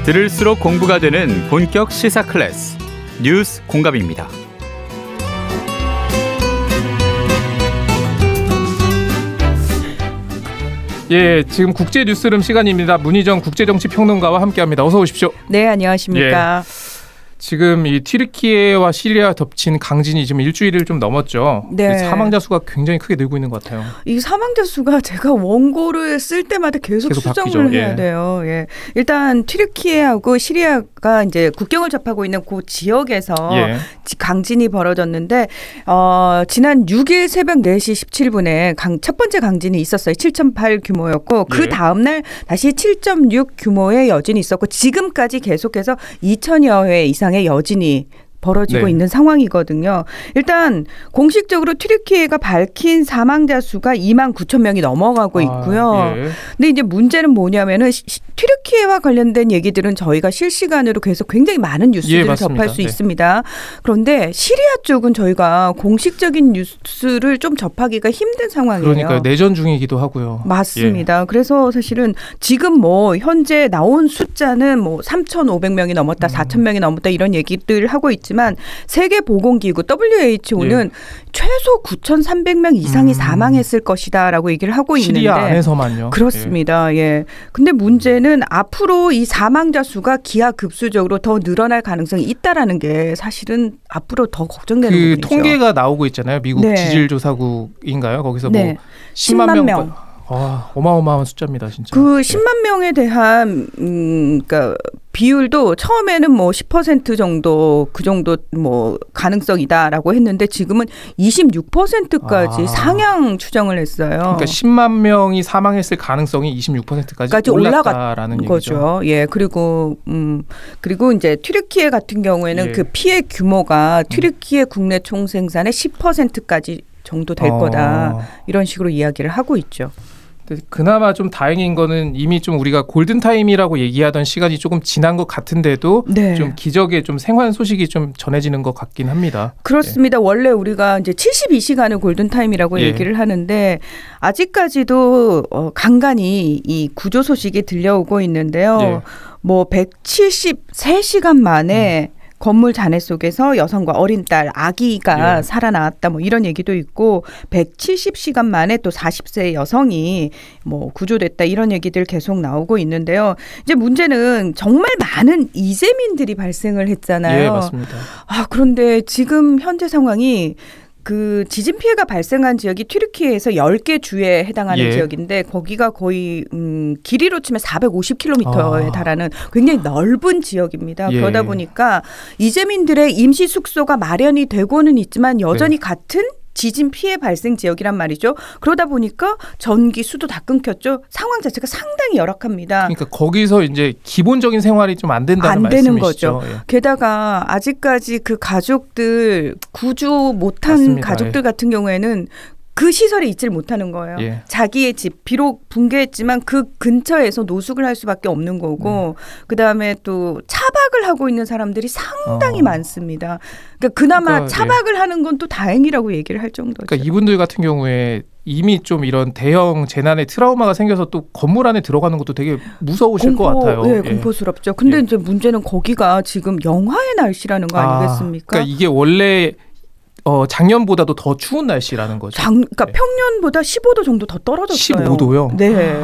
들을수록 공부가 되는 본격 시사 클래스 뉴스 공감입니다. 예, 지금 국제 뉴스룸 시간입니다. 문희정 국제정치평론가와 함께합니다. 어서 오십시오. 네, 안녕하십니까. 예. 지금 이 튀르키예와 시리아 덮친 강진이 지금 일주일을 좀 넘었죠. 네. 사망자 수가 굉장히 크게 늘고 있는 것 같아요. 이 사망자 수가 제가 원고를 쓸 때마다 계속 수정을 바뀌죠. 해야 돼요. 예. 일단 튀르키예하고 시리아가 이제 국경을 접하고 있는 그 지역에서 강진이 벌어졌는데 지난 6일 새벽 4시 17분에 첫 번째 강진이 있었어요. 7.8 규모였고 그 다음 날 다시 7.6 규모의 여진이 있었고 지금까지 계속해서 2,000여 회 이상의 여진이 벌어지고 있는 상황이거든요. 일단 공식적으로 튀르키예가 밝힌 사망자 수가 29,000명이 넘어가고 있고요. 근데 이제 문제는 뭐냐면은 튀르키예와 관련된 얘기들은 저희가 실시간으로 계속 굉장히 많은 뉴스들을 접할 수 있습니다. 그런데 시리아 쪽은 저희가 공식적인 뉴스를 좀 접하기가 힘든 상황이에요. 그러니까 내전 중이기도 하고요. 맞습니다. 그래서 사실은 지금 뭐 현재 나온 숫자는 뭐 3,500명이 넘었다, 4,000명이 넘었다 이런 얘기들 하고 있지만 세계보건기구 WHO는 최소 9,300명 이상이 사망했을 것이다라고 얘기를 하고 있는데 시리아 안에서만요. 그렇습니다. 예. 근데 문제는 앞으로 이 사망자 수가 기하급수적으로 더 늘어날 가능성이 있다라는 게 사실은 앞으로 더 걱정되는 부분이죠. 통계가 나오고 있잖아요. 미국 지질조사국인가요? 거기서 뭐 10만 명. 어마어마한 숫자입니다, 진짜. 그 10만 명에 대한 그러니까 비율도 처음에는 뭐 10% 정도 그 정도 뭐 가능성이다라고 했는데 지금은 26%까지 상향 추정을 했어요. 그러니까 10만 명이 사망했을 가능성이 26%까지 올랐다라는 거죠. 예. 그리고 이제 튀르키예 같은 경우에는 그 피해 규모가 튀르키예 국내 총생산의 10%까지 정도 될 거다. 이런 식으로 이야기를 하고 있죠. 그나마 좀 다행인 거는 이미 좀 우리가 골든타임이라고 얘기하던 시간이 조금 지난 것 같은데도 좀 기적의 좀 생환 소식이 좀 전해지는 것 같긴 합니다. 그렇습니다. 원래 우리가 이제 72시간을 골든타임이라고 얘기를 하는데 아직까지도 간간히 이 구조 소식이 들려오고 있는데요. 뭐 173시간 만에 건물 잔해 속에서 여성과 어린 딸, 아기가 살아나왔다 뭐 이런 얘기도 있고 170시간 만에 또 40세 여성이 뭐 구조됐다 이런 얘기들 계속 나오고 있는데요. 이제 문제는 정말 많은 이재민들이 발생을 했잖아요. 예, 맞습니다. 그런데 지금 현재 상황이 그 지진 피해가 발생한 지역이 튀르키예에서 10개 주에 해당하는 지역인데 거기가 거의 길이로 치면 450km에 달하는 굉장히 넓은 지역입니다. 그러다 보니까 이재민들의 임시 숙소가 마련이 되고는 있지만 여전히 같은 지진 피해 발생 지역이란 말이죠. 그러다 보니까 전기, 수도 다 끊겼죠. 상황 자체가 상당히 열악합니다. 그러니까 거기서 이제 기본적인 생활이 좀 안 된다는 안 되는 말씀이시죠. 거죠. 게다가 아직까지 그 가족들 구조 못한 가족들 같은 경우에는 그 시설에 있질 못하는 거예요. 자기의 집 비록 붕괴했지만 그 근처에서 노숙을 할 수밖에 없는 거고 그다음에 또 차박을 하고 있는 사람들이 상당히 많습니다. 그나마 차박을 하는 건 또 다행이라고 얘기를 할 정도죠. 그러니까 이분들 같은 경우에 이미 좀 이런 대형 재난의 트라우마가 생겨서 또 건물 안에 들어가는 것도 되게 무서우실 것 같아요. 공포스럽죠. 근데 이제 문제는 거기가 지금 영하의 날씨라는 거 아니겠습니까? 그러니까 이게 원래 작년보다도 더 추운 날씨라는 거죠. 그러니까 평년보다 15도 정도 더 떨어졌어요. 15도요? 네.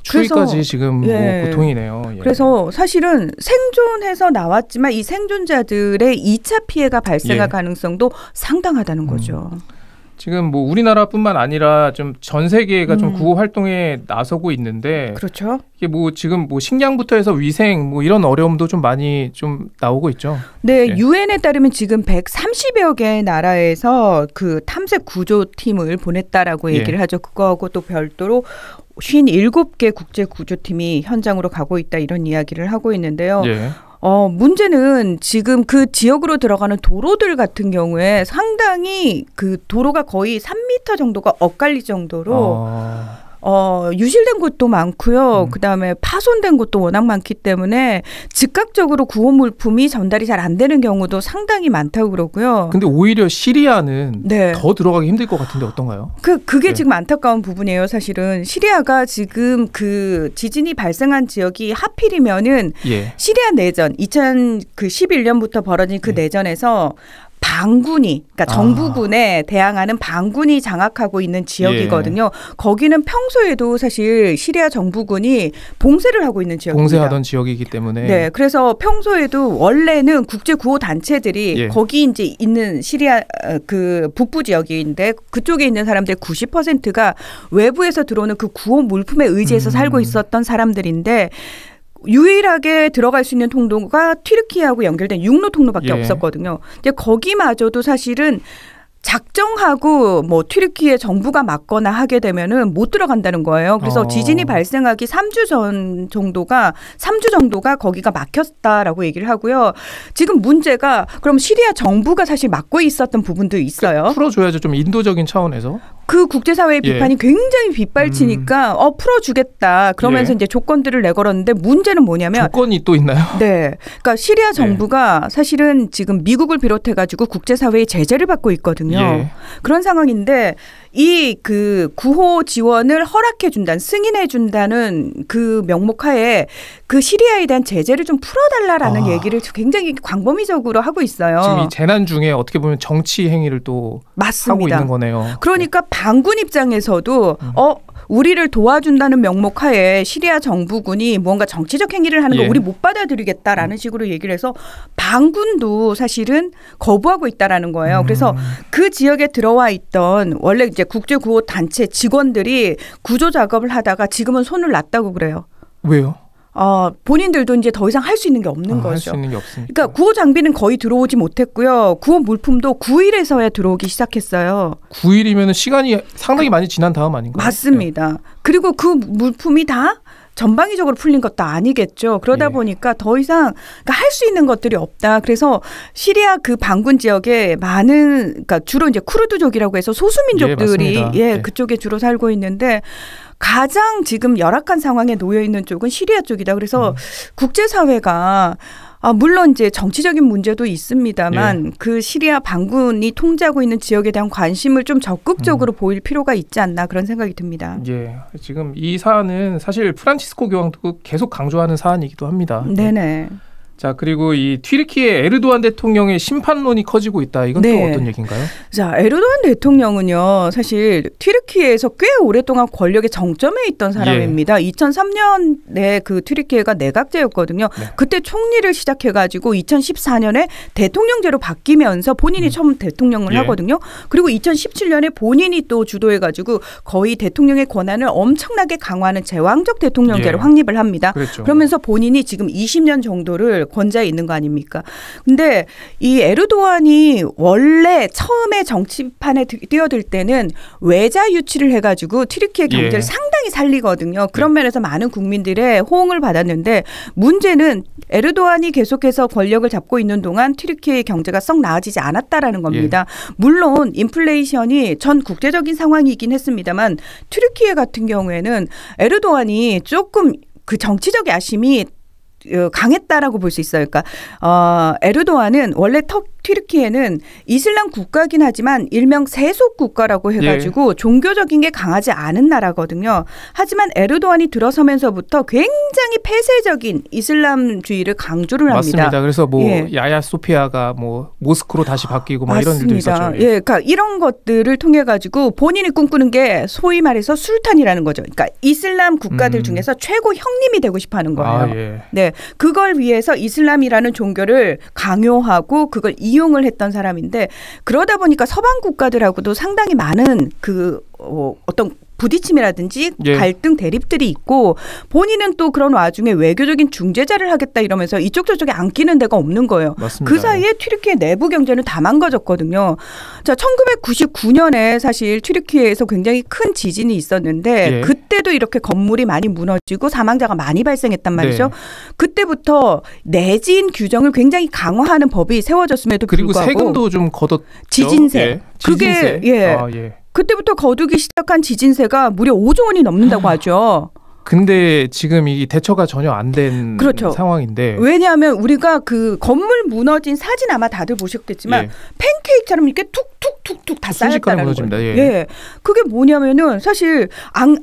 추위까지 지금 뭐 고통이네요. 그래서 사실은 생존해서 나왔지만 이 생존자들의 2차 피해가 발생할 가능성도 상당하다는 거죠. 지금 뭐 우리나라뿐만 아니라 좀 전 세계가 좀 구호 활동에 나서고 있는데, 그렇죠. 이게 뭐 지금 뭐 식량부터 해서 위생 뭐 이런 어려움도 좀 많이 좀 나오고 있죠. 네, 유엔에 따르면 지금 130여 개의 나라에서 그 탐색 구조팀을 보냈다라고 얘기를 하죠. 그거하고 또 별도로 57개 국제 구조팀이 현장으로 가고 있다 이런 이야기를 하고 있는데요. 문제는 지금 그 지역으로 들어가는 도로들 같은 경우에 상당히 그 도로가 거의 3m 정도가 엇갈릴 정도로 유실된 곳도 많고요. 그다음에 파손된 곳도 워낙 많기 때문에 즉각적으로 구호 물품이 전달이 잘 안 되는 경우도 상당히 많다고 그러고요. 근데 오히려 시리아는 더 들어가기 힘들 것 같은데 어떤가요? 그게 지금 안타까운 부분이에요. 사실은 시리아가 지금 그 지진이 발생한 지역이 하필이면은 시리아 내전 2011년부터 벌어진 그 내전에서 반군이, 그러니까 정부군에 대항하는 반군이 장악하고 있는 지역이거든요. 거기는 평소에도 사실 시리아 정부군이 봉쇄를 하고 있는 지역입니다. 봉쇄하던 지역이기 때문에. 네, 그래서 평소에도 원래는 국제 구호 단체들이 거기 이제 있는 시리아 그 북부 지역인데 그쪽에 있는 사람들 90%가 외부에서 들어오는 그 구호 물품에 의지해서 살고 있었던 사람들인데. 유일하게 들어갈 수 있는 통로가 튀르키예하고 연결된 육로 통로밖에 없었거든요. 근데 거기마저도 사실은 작정하고 뭐 튀르키예 정부가 막거나 하게 되면은 못 들어간다는 거예요. 그래서 지진이 발생하기 3주 정도가 거기가 막혔다라고 얘기를 하고요. 지금 문제가 그럼 시리아 정부가 사실 막고 있었던 부분도 있어요. 풀어줘야죠. 좀 인도적인 차원에서. 그 국제사회의 비판이 굉장히 빗발치니까 풀어주겠다. 그러면서 이제 조건들을 내걸었는데 문제는 뭐냐면 조건이 또 있나요? 네, 그러니까 시리아 정부가 사실은 지금 미국을 비롯해가지고 국제사회의 제재를 받고 있거든요. 그런 상황인데 이 그 구호 지원을 허락해 준다는 승인해 준다는 그 명목하에 그 시리아에 대한 제재를 좀 풀어달라라는 얘기를 굉장히 광범위적으로 하고 있어요. 지금 이 재난 중에 어떻게 보면 정치 행위를 또 하고 있는 거네요. 그러니까 반군 입장에서도 우리를 도와준다는 명목하에 시리아 정부군이 뭔가 정치적 행위를 하는 거 우리 못 받아들이겠다라는 식으로 얘기를 해서 반군도 사실은 거부하고 있다라는 거예요. 그래서 그 지역에 들어와 있던 원래 이제 국제구호 단체 직원들이 구조 작업을 하다가 지금은 손을 놨다고 그래요. 왜요? 본인들도 이제 더 이상 할 수 있는 게 없는 거죠. 할 수 있는 게 없으니까. 그러니까 구호 장비는 거의 들어오지 못했고요. 구호 물품도 9일에서야 들어오기 시작했어요. 9일이면 시간이 상당히 많이 지난 다음 아닌가요? 맞습니다. 그리고 그 물품이 다 전방위적으로 풀린 것도 아니겠죠. 그러다 보니까 더 이상 그러니까 할 수 있는 것들이 없다. 그래서 시리아 그 반군 지역에 많은 그러니까 주로 이제 쿠르드족이라고 해서 소수민족들이 그쪽에 주로 살고 있는데 가장 지금 열악한 상황에 놓여 있는 쪽은 시리아 쪽이다. 그래서 국제사회가 물론 이제 정치적인 문제도 있습니다만 그 시리아 반군이 통제하고 있는 지역에 대한 관심을 좀 적극적으로 보일 필요가 있지 않나 그런 생각이 듭니다. 지금 이 사안은 사실 프란치스코 교황도 계속 강조하는 사안이기도 합니다. 네네. 자, 그리고 이 튀르키예 에르도안 대통령의 심판론이 커지고 있다. 이건 또 어떤 얘기인가요? 자, 에르도안 대통령은요. 사실 튀르키예에서 꽤 오랫동안 권력의 정점에 있던 사람입니다. 2003년에 그 튀르키예가 내각제였거든요. 그때 총리를 시작해가지고 2014년에 대통령제로 바뀌면서 본인이 처음 대통령을 하거든요. 그리고 2017년에 본인이 또 주도해가지고 거의 대통령의 권한을 엄청나게 강화하는 제왕적 대통령제를 확립을 합니다. 그러면서 본인이 지금 20년 정도를 권좌에 있는 거 아닙니까? 근데 이 에르도안이 원래 처음에 정치판에 뛰어들 때는 외자 유치를 해가지고 튀르키예 경제를 상당히 살리거든요. 그런 면에서 많은 국민들의 호응을 받았는데 문제는 에르도안이 계속해서 권력을 잡고 있는 동안 튀르키예의 경제가 썩 나아지지 않았다라는 겁니다. 물론 인플레이션이 전 국제적인 상황이긴 했습니다만 튀르키예 같은 경우에는 에르도안이 조금 그 정치적 야심이 강했다라고 볼 수 있어요. 그러니까 에르도안은 원래 튀르키예는 이슬람 국가긴 하지만 일명 세속 국가라고 해가지고 종교적인 게 강하지 않은 나라거든요. 하지만 에르도안이 들어서면서부터 굉장히 폐쇄적인 이슬람주의를 강조를 합니다. 맞습니다. 그래서 야야 소피아가 모스크로 다시 바뀌고 이런 일도 있었죠. 그러니까 이런 것들을 통해 가지고 본인이 꿈꾸는 게 소위 말해서 술탄이라는 거죠. 그러니까 이슬람 국가들 중에서 최고 형님이 되고 싶어하는 거예요. 그걸 위해서 이슬람이라는 종교를 강요하고 그걸 이용을 했던 사람인데 그러다 보니까 서방 국가들하고도 상당히 많은 어떤 부딪힘이라든지 갈등 대립들이 있고 본인은 또 그런 와중에 외교적인 중재자를 하겠다 이러면서 이쪽 저쪽에 안 끼는 데가 없는 거예요. 맞습니다. 그 사이에 튀르키예 내부 경제는 다 망가졌거든요. 자, 1999년에 사실 튀르키예에서 굉장히 큰 지진이 있었는데 그때도 이렇게 건물이 많이 무너지고 사망자가 많이 발생했단 말이죠. 그때부터 내지인 규정을 굉장히 강화하는 법이 세워졌음에도 불구하고 그리고 세금도 좀 걷었죠. 지진세. 그게 그때부터 거두기 시작한 지진세가 무려 5조 원이 넘는다고 하죠. 근데 지금 이 대처가 전혀 안 된 그렇죠. 상황인데. 왜냐하면 우리가 그 건물 무너진 사진 아마 다들 보셨겠지만 예. 팬케이크처럼 이렇게 툭툭툭툭 다 쌓였다는 거예요. 예. 예. 그게 뭐냐면은 사실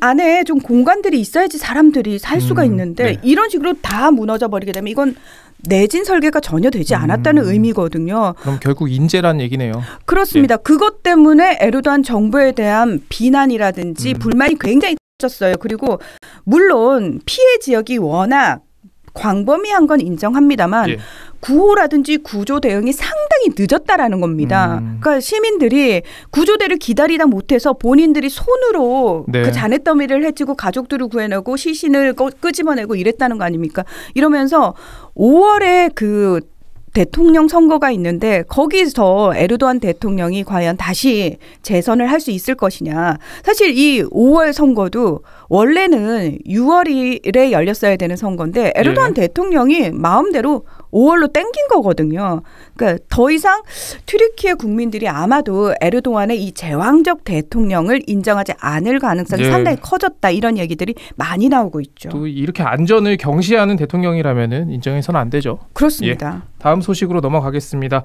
안에 좀 공간들이 있어야지 사람들이 살 수가 있는데 네. 이런 식으로 다 무너져 버리게 되면 이건 내진 설계가 전혀 되지 않았다는 의미거든요. 그럼 결국 인재란 얘기네요. 그렇습니다. 예. 그것 때문에 에르도안 정부에 대한 비난이라든지 불만이 굉장히 졌어요. 그리고 물론 피해 지역이 워낙 광범위한 건 인정합니다만 예. 구호라든지 구조 대응이 상당히 늦었다라는 겁니다. 그러니까 시민들이 구조대를 기다리다 못해서 본인들이 손으로 네. 그 잔해더미를 해치고 가족들을 구해내고 시신을 끄집어내고 이랬다는 거 아닙니까? 이러면서 5월에 그 대통령 선거가 있는데 거기서 에르도안 대통령이 과연 다시 재선을 할 수 있을 것이냐. 사실 이 5월 선거도 원래는 6월에 열렸어야 되는 선거인데 에르도안 예. 대통령이 마음대로 5월로 땡긴 거거든요. 그러니까 더 이상 튀르키예 국민들이 아마도 에르도안의 이 제왕적 대통령을 인정하지 않을 가능성이 예. 상당히 커졌다. 이런 얘기들이 많이 나오고 있죠. 또 이렇게 안전을 경시하는 대통령이라면은 인정해서는 안 되죠. 그렇습니다. 예. 다음 소식으로 넘어가겠습니다.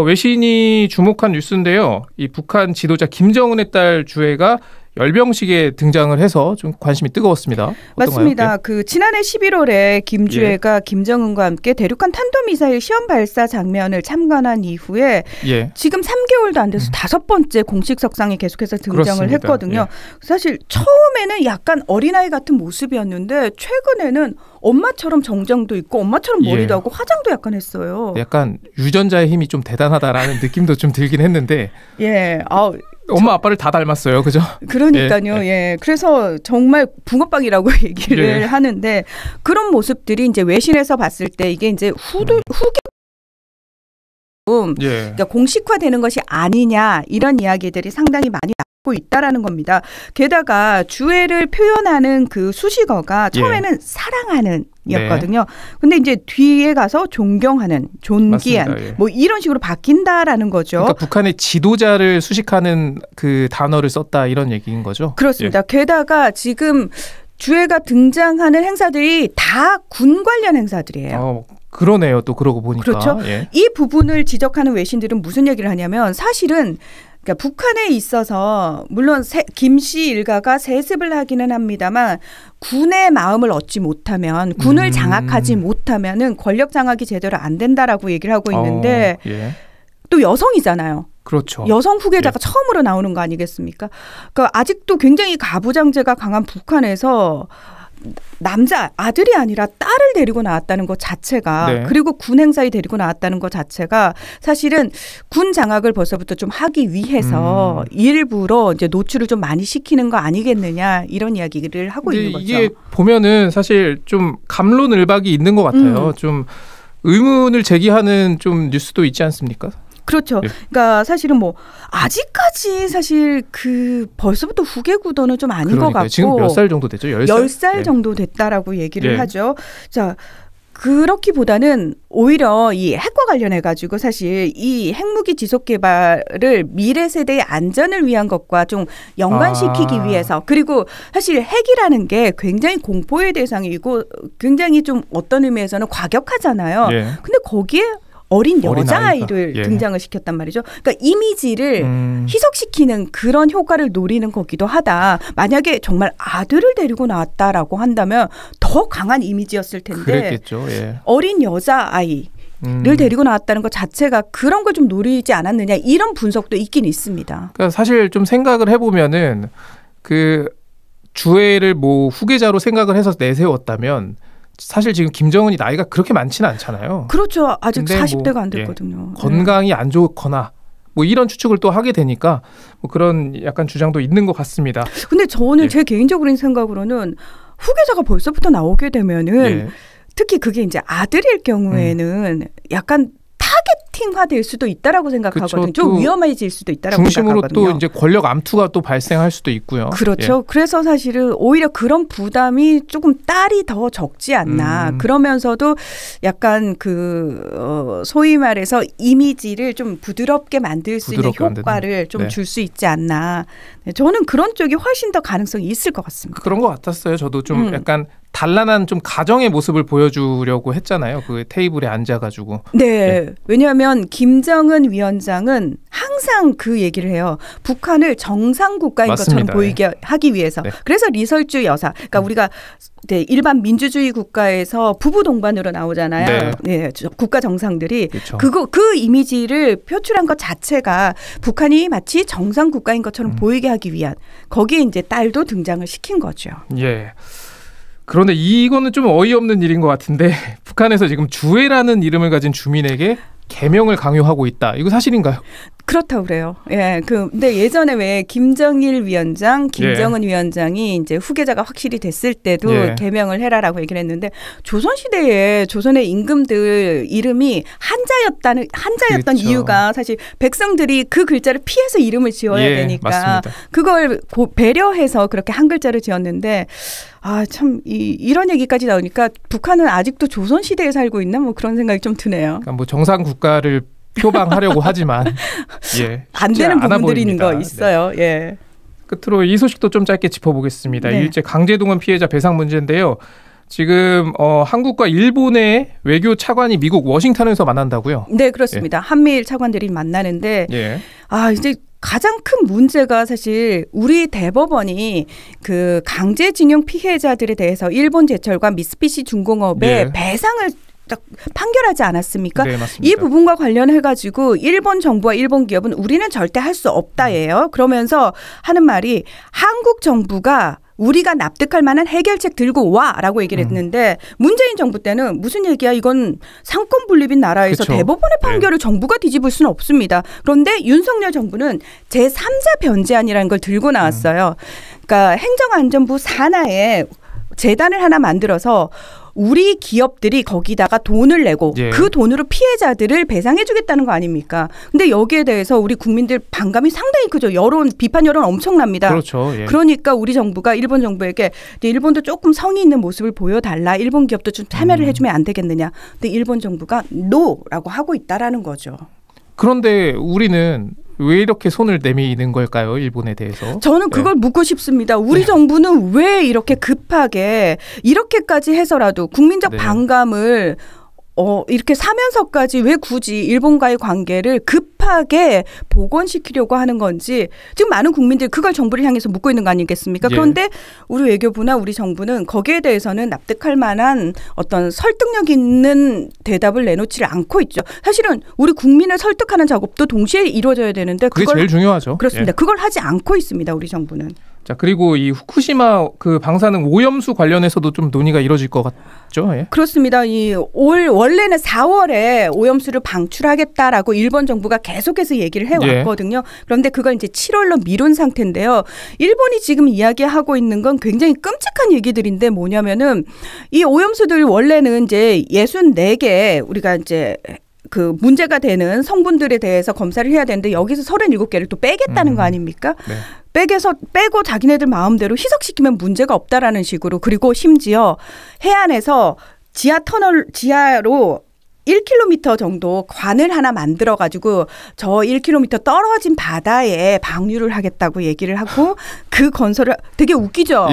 외신이 주목한 뉴스인데요. 이 북한 지도자 김정은의 딸 주애가 열병식에 등장을 해서 좀 관심이 뜨거웠습니다. 맞습니다. 그 지난해 11월에 김주애가 예. 김정은과 함께 대륙간 탄도미사일 시험 발사 장면을 참관한 이후에 예. 지금 3개월도 안 돼서 5번째 공식 석상에 계속해서 등장을 그렇습니다. 했거든요. 예. 사실 처음에는 약간 어린아이 같은 모습이었는데 최근에는 엄마처럼 정장도 있고 엄마처럼 머리도 예. 하고 화장도 약간 했어요. 약간 유전자의 힘이 좀 대단하다라는 느낌도 좀 들긴 했는데 예. 엄마 아빠를 다 닮았어요. 그죠? 그러니까요. 예. 예. 그래서 정말 붕어빵이라고 얘기를 예. 하는데 그런 모습들이 이제 외신에서 봤을 때 이게 이제 후계 예. 그러니까 공식화되는 것이 아니냐 이런 이야기들이 상당히 많이 나오고 있다라는 겁니다. 게다가 주애를 표현하는 그 수식어가 처음에는 예. 사랑하는 이었거든요. 근데 이제 뒤에 가서 존경하는, 존귀한 예. 뭐 이런 식으로 바뀐다라는 거죠. 그러니까 북한의 지도자를 수식하는 그 단어를 썼다 이런 얘기인 거죠. 그렇습니다. 예. 게다가 지금 주애가 등장하는 행사들이 다 군 관련 행사들이에요. 그러네요. 또 그러고 보니까. 그렇죠. 예. 이 부분을 지적하는 외신들은 무슨 얘기를 하냐면 사실은 그러니까 북한에 있어서 물론 김씨 일가가 세습을 하기는 합니다만 군의 마음을 얻지 못하면 군을 장악하지 못하면은 권력 장악이 제대로 안 된다라고 얘기를 하고 있는데 예. 또 여성이잖아요. 그렇죠. 여성 후계자가 예. 처음으로 나오는 거 아니겠습니까? 그러니까 아직도 굉장히 가부장제가 강한 북한에서 남자 아들이 아니라 딸을 데리고 나왔다는 것 자체가 네. 그리고 군 행사에 데리고 나왔다는 것 자체가 사실은 군 장악을 벌써부터 좀 하기 위해서 일부러 이제 노출을 좀 많이 시키는 거 아니겠느냐 이런 이야기를 하고 있는 거죠. 이게 보면은 사실 좀 갑론을박이 있는 것 같아요. 좀 의문을 제기하는 좀 뉴스도 있지 않습니까? 그렇죠. 예. 그러니까 사실은 뭐 아직까지 사실 그 벌써부터 후계 구도는 좀 아닌 것 같고 지금 몇 살 정도 됐죠? 10살 예. 정도 됐다라고 얘기를 하죠. 자, 그렇기보다는 오히려 이 핵과 관련해 가지고 사실 이 핵무기 지속 개발을 미래 세대의 안전을 위한 것과 좀 연관시키기 위해서 그리고 사실 핵이라는 게 굉장히 공포의 대상이고 굉장히 좀 어떤 의미에서는 과격하잖아요. 예. 근데 거기에 어린 여자아이를 예. 등장을 시켰단 말이죠. 그러니까 이미지를 희석시키는 그런 효과를 노리는 거기도 하다. 만약에 정말 아들을 데리고 나왔다라고 한다면 더 강한 이미지였을 텐데 그랬겠죠. 예. 어린 여자아이 를 데리고 나왔다는 것 자체가 그런 걸 좀 노리지 않았느냐 이런 분석도 있긴 있습니다. 그러니까 사실 좀 생각을 해보면은 그 주애를 뭐 후계자로 생각을 해서 내세웠다면 사실 지금 김정은이 나이가 그렇게 많지는 않잖아요. 그렇죠. 아직 40대가 안 됐거든요. 예, 건강이 안 좋거나 뭐 이런 추측을 또 하게 되니까 뭐 그런 약간 주장도 있는 것 같습니다. 근데 저는 제 개인적인 생각으로는 후계자가 벌써부터 나오게 되면은 특히 그게 이제 아들일 경우에는 약간 타겟 파이팅화될 수도 있다라고 생각하거든요. 그쵸, 좀 위험해질 수도 있다라고 중심으로 생각하거든요. 또 이제 권력 암투가 또 발생할 수도 있고요. 그렇죠. 예. 그래서 사실은 오히려 그런 부담이 조금 딸이 더 적지 않나. 그러면서도 약간 소위 말해서 이미지를 좀 부드럽게 만들 수 있는 효과를 좀 줄 수 있지 않나. 저는 그런 쪽이 훨씬 더 가능성이 있을 것 같습니다. 그런 것 같았어요. 저도 좀 약간 단란한 좀 가정의 모습을 보여주려고 했잖아요. 그 테이블에 앉아가지고. 네. 왜냐하면 김정은 위원장은 항상 그 얘기를 해요. 북한을 정상 국가인 맞습니다. 것처럼 보이게 하기 위해서. 네. 그래서 리설주 여사. 그러니까 우리가 일반 민주주의 국가에서 부부 동반으로 나오잖아요. 네. 국가 정상들이. 그렇죠. 그 이미지를 표출한 것 자체가 북한이 마치 정상 국가인 것처럼 보이게 하기 위한 거기에 이제 딸도 등장을 시킨 거죠. 예. 그런데 이거는 좀 어이없는 일인 것 같은데 북한에서 지금 주해라는 이름을 가진 주민에게 개명을 강요하고 있다. 이거 사실인가요? 그렇다고 그래요. 예. 근데 예전에 왜 김정일 위원장, 김정은 위원장이 이제 후계자가 확실히 됐을 때도 개명을 해라라고 얘기를 했는데 조선시대에 조선의 임금들 이름이 한자였던 그렇죠. 이유가 사실 백성들이 그 글자를 피해서 이름을 지어야 되니까 맞습니다. 그걸 배려해서 그렇게 한 글자를 지었는데 참 이런 얘기까지 나오니까 북한은 아직도 조선시대에 살고 있나 뭐 그런 생각이 좀 드네요. 그러니까 뭐 정상 국가를 표방하려고 하지만 안 되는 부분들이 있는 거 있어요. 네. 예. 끝으로 이 소식도 좀 짧게 짚어보겠습니다. 네. 일제 강제동원 피해자 배상 문제인데요. 지금 한국과 일본의 외교 차관이 미국 워싱턴에서 만난다고요? 네, 그렇습니다. 한미일 차관들이 만나는데 이제 가장 큰 문제가 사실 우리 대법원이 그 강제징용 피해자들에 대해서 일본 제철과 미쓰비시 중공업의 배상을 판결하지 않았습니까? 네, 맞습니다. 이 부분과 관련해가지고 일본 정부와 일본 기업은 우리는 절대 할 수 없다예요. 그러면서 하는 말이 한국 정부가 우리가 납득할 만한 해결책 들고 와라고 얘기를 했는데 문재인 정부 때는 무슨 얘기야? 이건 상권 분립인 나라에서 그쵸. 대법원의 판결을 정부가 뒤집을 수는 없습니다. 그런데 윤석열 정부는 제3자 변제안이라는 걸 들고 나왔어요. 그러니까 행정안전부 산하에 재단을 하나 만들어서 우리 기업들이 거기다가 돈을 내고 그 돈으로 피해자들을 배상해 주겠다는 거 아닙니까? 근데 여기에 대해서 우리 국민들 반감이 상당히 크죠. 비판 여론 엄청납니다. 그렇죠. 그러니까 우리 정부가 일본 정부에게 일본도 조금 성의 있는 모습을 보여달라. 일본 기업도 좀 참여를 해주면 안 되겠느냐. 근데 일본 정부가 노라고 하고 있다라는 거죠. 그런데 우리는 왜 이렇게 손을 내미는 걸까요? 일본에 대해서. 저는 그걸 묻고 싶습니다. 우리 정부는 왜 이렇게 급하게 이렇게까지 해서라도 국민적 반감을 이렇게 사면서까지 왜 굳이 일본과의 관계를 급하게 복원시키려고 하는 건지 지금 많은 국민들이 그걸 정부를 향해서 묻고 있는 거 아니겠습니까? 그런데 우리 외교부나 우리 정부는 거기에 대해서는 납득할 만한 어떤 설득력 있는 대답을 내놓지를 않고 있죠. 사실은 우리 국민을 설득하는 작업도 동시에 이루어져야 되는데 그게 제일 중요하죠. 그렇습니다. 그걸 하지 않고 있습니다. 우리 정부는. 자, 그리고 이 후쿠시마 그 방사능 오염수 관련해서도 좀 논의가 이뤄질 것 같죠? 그렇습니다. 원래는 4월에 오염수를 방출하겠다라고 일본 정부가 계속해서 얘기를 해왔거든요. 그런데 그걸 이제 7월로 미룬 상태인데요. 일본이 지금 이야기하고 있는 건 굉장히 끔찍한 얘기들인데 뭐냐면은 이 오염수들 원래는 이제 64개 우리가 이제 그 문제가 되는 성분들에 대해서 검사를 해야 되는데 여기서 37개를 또 빼겠다는 거 아닙니까? 빼고 자기네들 마음대로 희석시키면 문제가 없다라는 식으로 그리고 심지어 해안에서 지하로 1km 정도 관을 하나 만들어가지고 저 1km 떨어진 바다에 방류를 하겠다고 얘기를 하고 그 건설을 되게 웃기죠?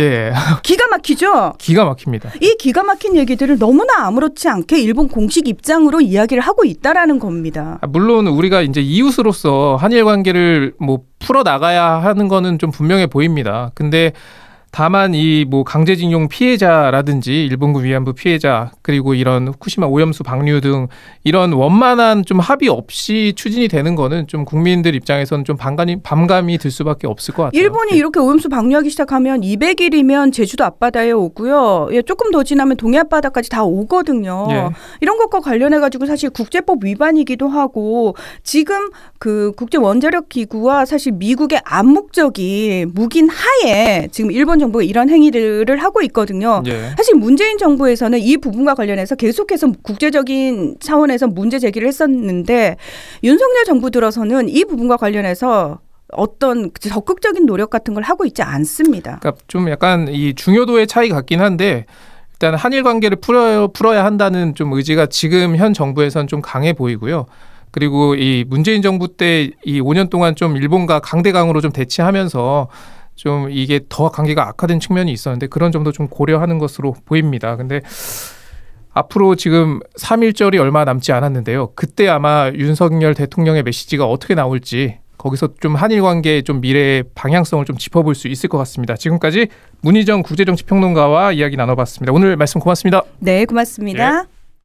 기가 막히죠? 기가 막힙니다. 이 기가 막힌 얘기들을 너무나 아무렇지 않게 일본 공식 입장으로 이야기를 하고 있다라는 겁니다. 물론 우리가 이제 이웃으로서 한일 관계를 뭐 풀어나가야 하는 거는 좀 분명해 보입니다. 근데 다만 이 뭐 강제징용 피해자라든지 일본군 위안부 피해자 그리고 이런 후쿠시마 오염수 방류 등 이런 원만한 좀 합의 없이 추진이 되는 거는 좀 국민들 입장에서는 좀 반감이 들 수밖에 없을 것 같아요. 일본이 이렇게 오염수 방류하기 시작하면 200일이면 제주도 앞바다에 오고요. 조금 더 지나면 동해 앞바다까지 다 오거든요. 이런 것과 관련해 가지고 사실 국제법 위반이기도 하고 지금 그 국제 원자력 기구와 사실 미국의 암묵적인 묵인 하에 지금 일본 윤석열 정부가 이런 행위들을 하고 있거든요. 예. 사실 문재인 정부에서는 이 부분과 관련해서 계속해서 국제적인 차원에서 문제 제기를 했었는데 윤석열 정부 들어서는 이 부분과 관련해서 어떤 적극적인 노력 같은 걸 하고 있지 않습니다. 그러니까 좀 약간 이 중요도의 차이 같긴 한데 일단 한일 관계를 풀어야 한다는 좀 의지가 지금 현 정부에서는 좀 강해 보이고요. 그리고 이 문재인 정부 때 이 5년 동안 좀 일본과 강대강으로 좀 대치하면서 좀 이게 더 관계가 악화된 측면이 있었는데 그런 점도 좀 고려하는 것으로 보입니다. 근데 앞으로 지금 3.1절이 얼마 남지 않았는데요. 그때 아마 윤석열 대통령의 메시지가 어떻게 나올지 거기서 좀 한일 관계의 좀 미래의 방향성을 좀 짚어볼 수 있을 것 같습니다. 지금까지 문희정 국제정치평론가와 이야기 나눠봤습니다. 오늘 말씀 고맙습니다. 네, 고맙습니다. 네.